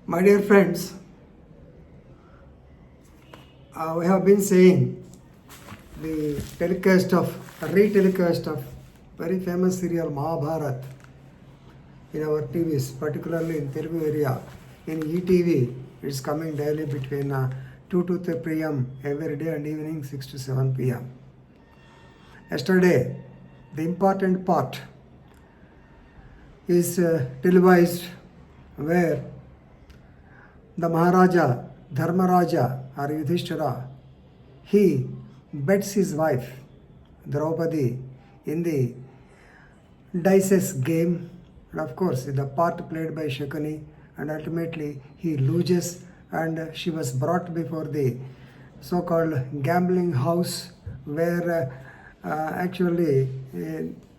My dear friends, we have been saying the retelecast of very famous serial Mahabharat in our TVs, particularly in Telugu area. In ETV, it's coming daily between 2 to 3 p.m. every day and evening 6 to 7 p.m. Yesterday, the important part is televised where the Maharaja, Dharmaraja or Yudhishthira, he bets his wife, Draupadi, in the dices game. And of course, the part played by Shakuni, and ultimately he loses, and she was brought before the so-called gambling house where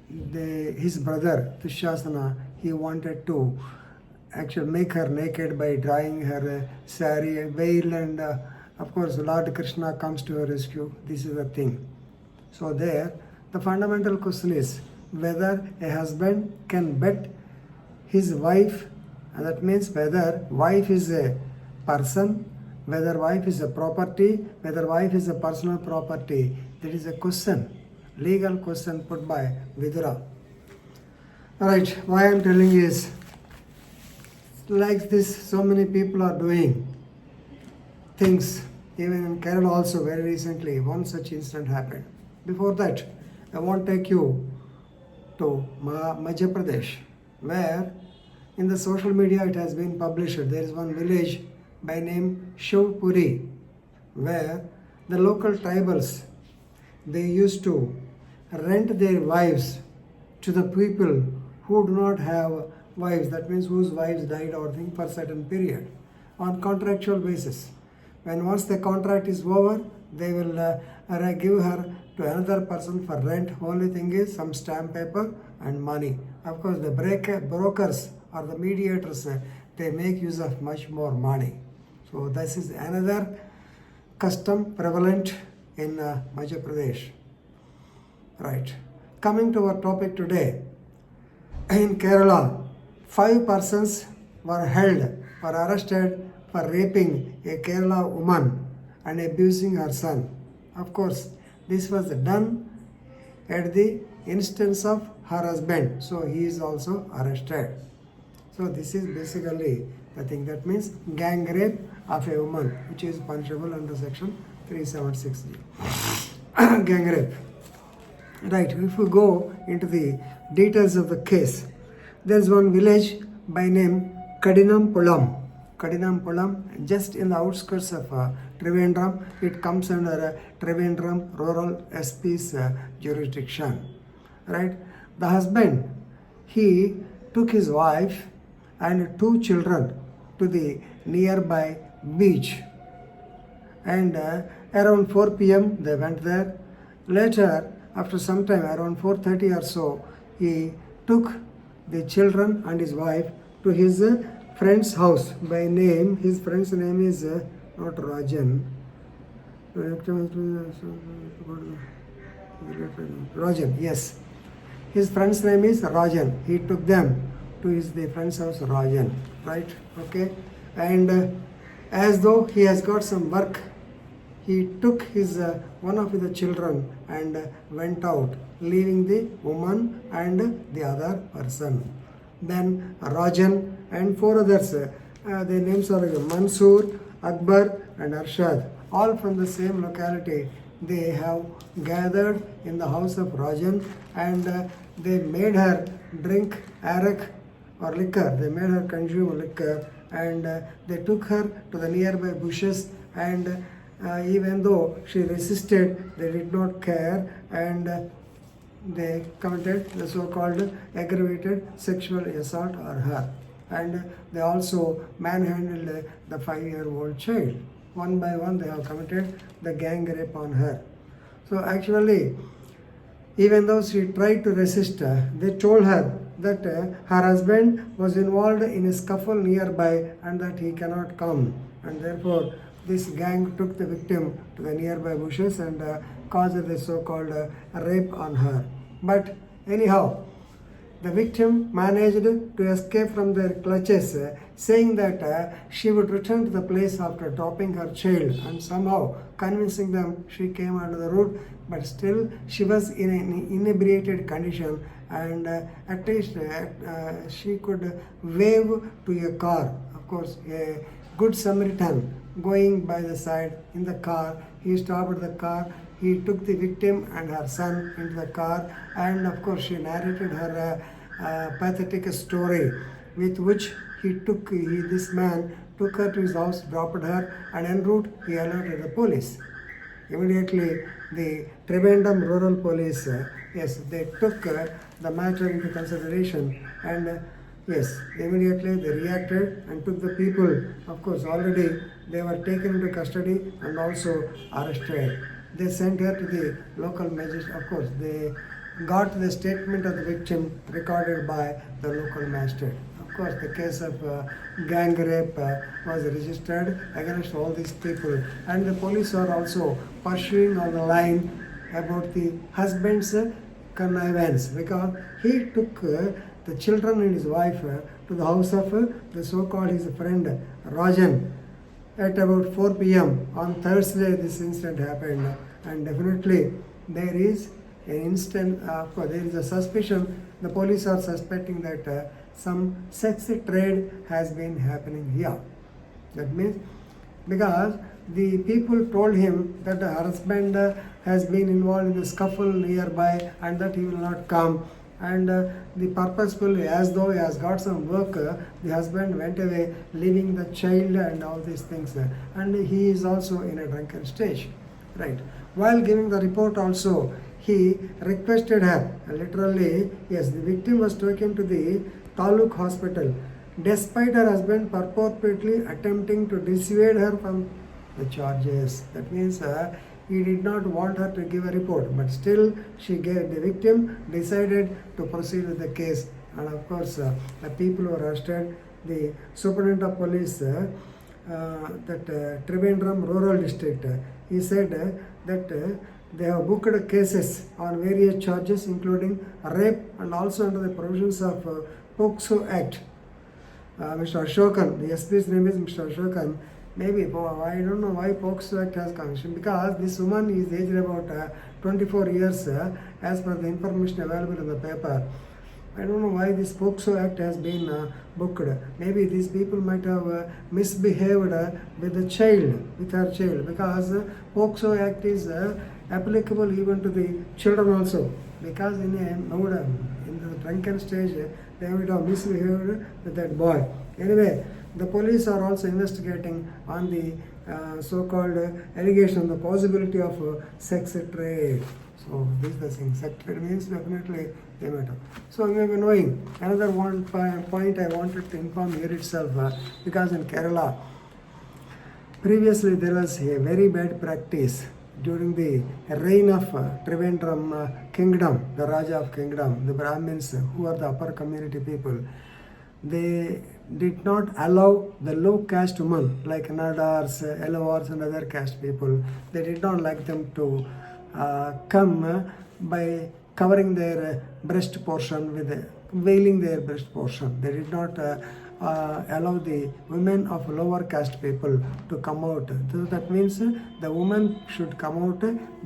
his brother Dushasana, he wanted to actually make her naked by drawing her sari, veil, and of course Lord Krishna comes to her rescue. This is the thing. So there, the fundamental question is whether a husband can bet his wife, and that means whether wife is a person, whether wife is a property, whether wife is a personal property. That is a question, legal question put by Vidura. Alright, why I am telling you is, like this, so many people are doing things. Even in Kerala also, very recently, one such incident happened. Before that, I want to take you to Madhya Pradesh, where in the social media it has been published. There is one village by name Shivpuri, where the local tribals, they used to rent their wives to the people who do not have wives, that means whose wives died or thing for a certain period, on contractual basis. When once the contract is over, they will give her to another person for rent. Only thing is some stamp paper and money. Of course, the brokers or the mediators, they make use of much more money. So this is another custom prevalent in Madhya Pradesh. Right. Coming to our topic today, in Kerala, 5 persons were arrested for raping a Kerala woman and abusing her son. Of course, this was done at the instance of her husband, so he is also arrested. So this is basically the thing. That means gang rape of a woman, which is punishable under section 376G. Gang rape. Right, if we go into the details of the case, there is one village by name Kadinampulam, just in the outskirts of Trivandrum. It comes under Trivandrum Rural SP's jurisdiction. Right, the husband, he took his wife and 2 children to the nearby beach, and around 4 p.m. they went there. Later, after some time, around 4:30 or so, he took the children and his wife to his friend's house by name. His friend's name is not Rajan. Rajan, yes. His friend's name is Rajan. He took them to the friend's house, Rajan. Right? Okay. And as though he has got some work, he took his one of the children and went out, leaving the woman and the other person. Then Rajan and 4 others, their names are Mansoor, Akbar and Arshad, all from the same locality. They have gathered in the house of Rajan, and they made her drink arak or liquor. They made her consume liquor, and they took her to the nearby bushes, and even though she resisted, they did not care, and they committed the so-called aggravated sexual assault on her. And they also manhandled the 5-year-old child. One by one, they have committed the gang rape on her. So actually, even though she tried to resist, they told her that her husband was involved in a scuffle nearby and that he cannot come. And therefore, this gang took the victim to the nearby bushes and caused the so-called rape on her. But anyhow, The victim managed to escape from their clutches, saying that she would return to the place after dropping her child, and somehow convincing them she came under the road, but still she was in an inebriated condition, and at least she could wave to a car. Of course, a good Samaritan going by the side in the car, he stopped the car. He took the victim and her son into the car, and of course she narrated her pathetic story, with which this man took her to his house, dropped her, and en route he alerted the police. Immediately the Trivandrum Rural Police, they took the matter into consideration, and immediately they reacted and took the people. Of course, already they were taken into custody and also arrested. They sent her to the local magistrate. Of course, they got the statement of the victim recorded by the local magistrate. Of course, the case of gang rape was registered against all these people, and the police are also pursuing on the line about the husband's connivance, because he took the children and his wife to the house of the so-called his friend Rajan at about 4 p.m. on Thursday. This incident happened, and definitely there is there is a suspicion. The police are suspecting that some sex trade has been happening here. That means, because the people told him that the husband has been involved in a scuffle nearby and that he will not come, and the purposefully, as though he has got some work, the husband went away, leaving the child and all these things, and he is also in a drunken stage, right? While giving the report also, he requested her, literally, the victim was taken to the Taluk hospital, despite her husband purportedly attempting to dissuade her from the charges. That means he did not want her to give a report, but still the victim decided to proceed with the case. And of course, the people who were arrested, the superintendent of police, that Trivandrum Rural District, he said that they have booked cases on various charges, including rape and also under the provisions of POCSO Act. Mr. Ashokan, the SP's name is Mr. Ashokan. Maybe, I don't know why POCSO Act has commission, because this woman is aged about 24 years as per the information available in the paper. I don't know why this POCSO Act has been booked. Maybe these people might have misbehaved with the child, with her child, because POCSO Act is applicable even to the children also, because in the drunken stage they would have misbehaved with that boy. Anyway, the police are also investigating on the so-called allegation, the possibility of sex trade. So this is the thing. Sex trade means definitely they matter. So we have been knowing another one point I wanted to inform here itself, because in Kerala, previously there was a very bad practice during the reign of Trivandrum kingdom, the Raja of kingdom, the Brahmins, who are the upper community people. They did not allow the low caste women like Nadars, Elavars and other caste people. They did not like them to come by covering their breast portion with veiling their breast portion. They did not allow the women of lower caste people to come out. So that means the woman should come out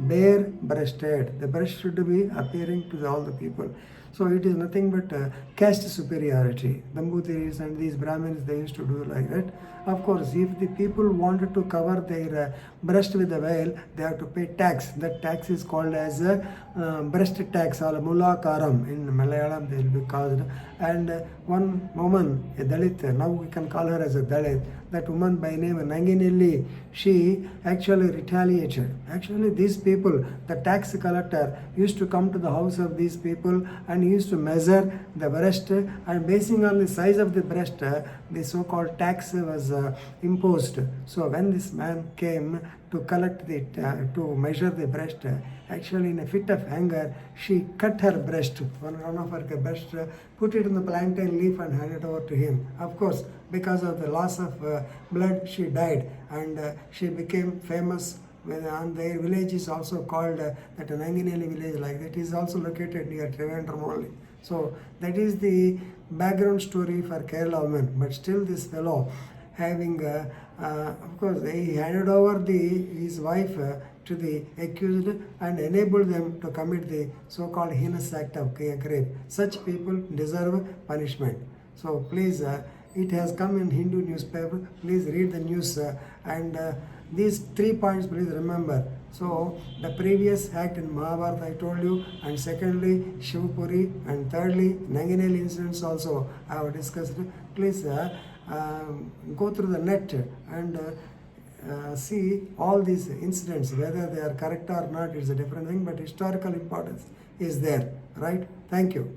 bare breasted. The breast should be appearing to all the people. So it is nothing but caste superiority. The Nambutiris and these Brahmins, they used to do like that. Of course, if the people wanted to cover their breast with a veil, they have to pay tax. That tax is called as breast tax or mulakaram. In Malayalam, they will be called. And one woman, a Dalit, now we can call her as a Dalit, that woman by name Nanginelli, she actually retaliated. Actually, these people, the tax collector, used to come to the house of these people and used to measure the breast, and basing on the size of the breast, the so-called tax was imposed. So when this man came to collect to measure the breast, actually in a fit of anger, she cut her breast, one of her breast, put it in the plantain leaf and handed it over to him. Of course, because of the loss of blood, she died, and she became famous. And their village is also called that Nanginelli village, like that is also located near Trivandrum only. So that is the background story for Kerala women. But still, this fellow having, of course, he handed over his wife to the accused and enabled them to commit the so-called heinous act of rape. Such people deserve punishment. So please, it has come in Hindu newspaper. Please read the news and these 3 points please remember. So the previous act in Mahabharata I told you, and secondly Shivpuri, and thirdly Nanginel incidents also I have discussed. Please go through the net and see all these incidents, whether they are correct or not is a different thing, but historical importance is there, right? Thank you.